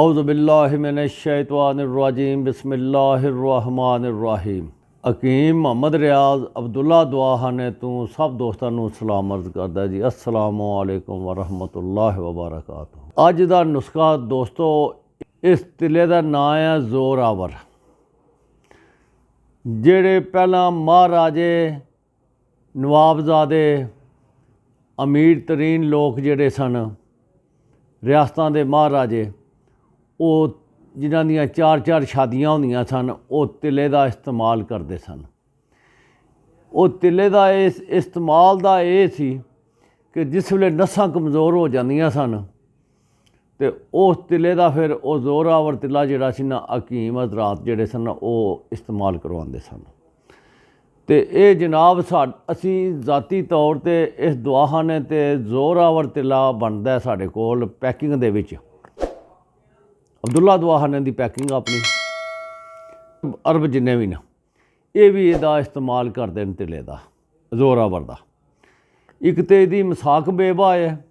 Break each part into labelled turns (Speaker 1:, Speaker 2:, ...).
Speaker 1: औज़ुबिल्लाहि मिनश्शैतानिर्रजीम बिस्मिल्लाहिर्रहमानिर्रहीम। हकीम मोहम्मद रियाज अब्दुल्ला दुआ ने तू सब दोस्तों को सलाम अर्ज करदा जी। अस्सलामु अलैकुम वरहमतुल्लाहि वबरकातुहू। अज दा नुस्खा दोस्तों, इस तिले का नाम है जोरावर। जेड़े पहला महाराजे नवाबजादे अमीर तरीन लोग जेड़े सन रियासतां दे महाराजे, वो जिन्हां दियां चार चार शादियां होंदियां सन, वो तिले का इस्तेमाल करते सन। वो तिले का इस्तेमाल दा ये सी कि जिस वेले नस्सां कमज़ोर हो जांदियां सन तो उस तिले का फिर वो जोरावर तिला जिहड़ा सी ना हकीम हजरात जिहड़े सन वो इस्तेमाल करवाते सन। तो ये जनाब असी ज़ाती तौर पर इस दुआखाने ते जोरावर तिला बनता है साढ़े कोल पैकिंग दे विच। अब्दुल्ला दुआखाने की पैकिंग अपनी अरब जिन्ने भी न ये भी इसका इस्तेमाल करते हैं तिले का जोरावर का। एक तो यदी मसाक बेबा है,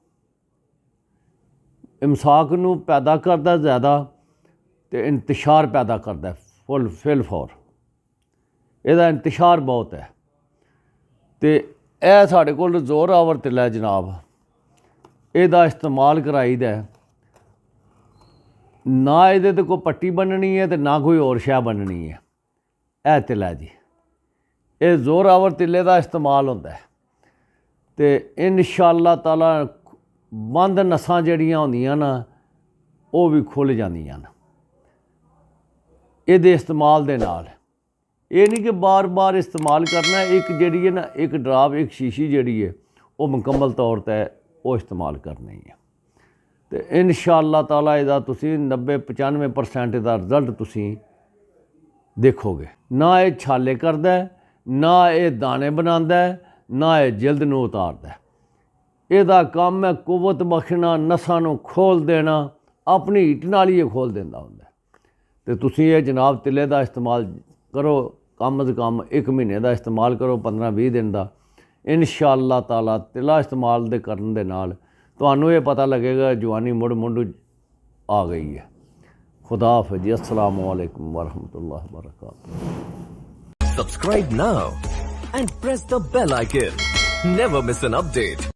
Speaker 1: इमसाक नू पैदा करता ज़्यादा तो इंतशार पैदा करता है फिल फौर। ਇਹਦਾ इंतशार बहुत है। तो यह साढ़े कोल जोरावर तिला है जनाब, ਇਹਦਾ इस्तेमाल कराई दा ना। ਇਹਦੇ ਤੇ कोई पट्टी बननी है तो ना कोई और शै बननी है। यह तिला जी, ये जोरावर तिले का इस्तेमाल होता है। तो इंशाअल्लाह ताला बंद नसां जड़ियां होंदियां ना वो भी खुल जांदियां न ਇਹਦੇ इस्तेमाल दे नाल। ये नहीं कि बार बार इस्तेमाल करना। एक जी है ना, एक ड्राप एक शीशी जी है वो मुकम्मल तौर पर वो इस्तेमाल करनी है। तो इंशाअल्लाह ताला इसदा तुसी 90-95% का रिजल्ट तुसी देखोगे। ना ये छाले करदा है, ना ये दाने बनांदा है, ना ये जिल्द नूं उतारदा है। ਇਹਦਾ काम है कुवत बख्शना, नसां नूं खोल देना, अपनी हीट नाल ही खोल देंदा हुंदा। तो तुसी ये जनाब तिले का इस्तेमाल करो, कम अज़ कम 1 महीने का इस्तेमाल करो, 15-20 दिन का। इंशाअल्लाह ताला तिला इस्तेमाल दे करन दे नाल तुहानूं ये पता लगेगा जवानी मुड़ मुंडू आ गई है। खुदा हाफ़िज़ जी। अस्सलामु अलैकुम वरहमतुल्लाहि वबरकातुहू।
Speaker 2: Subscribe now and press the bell icon. Never miss an update.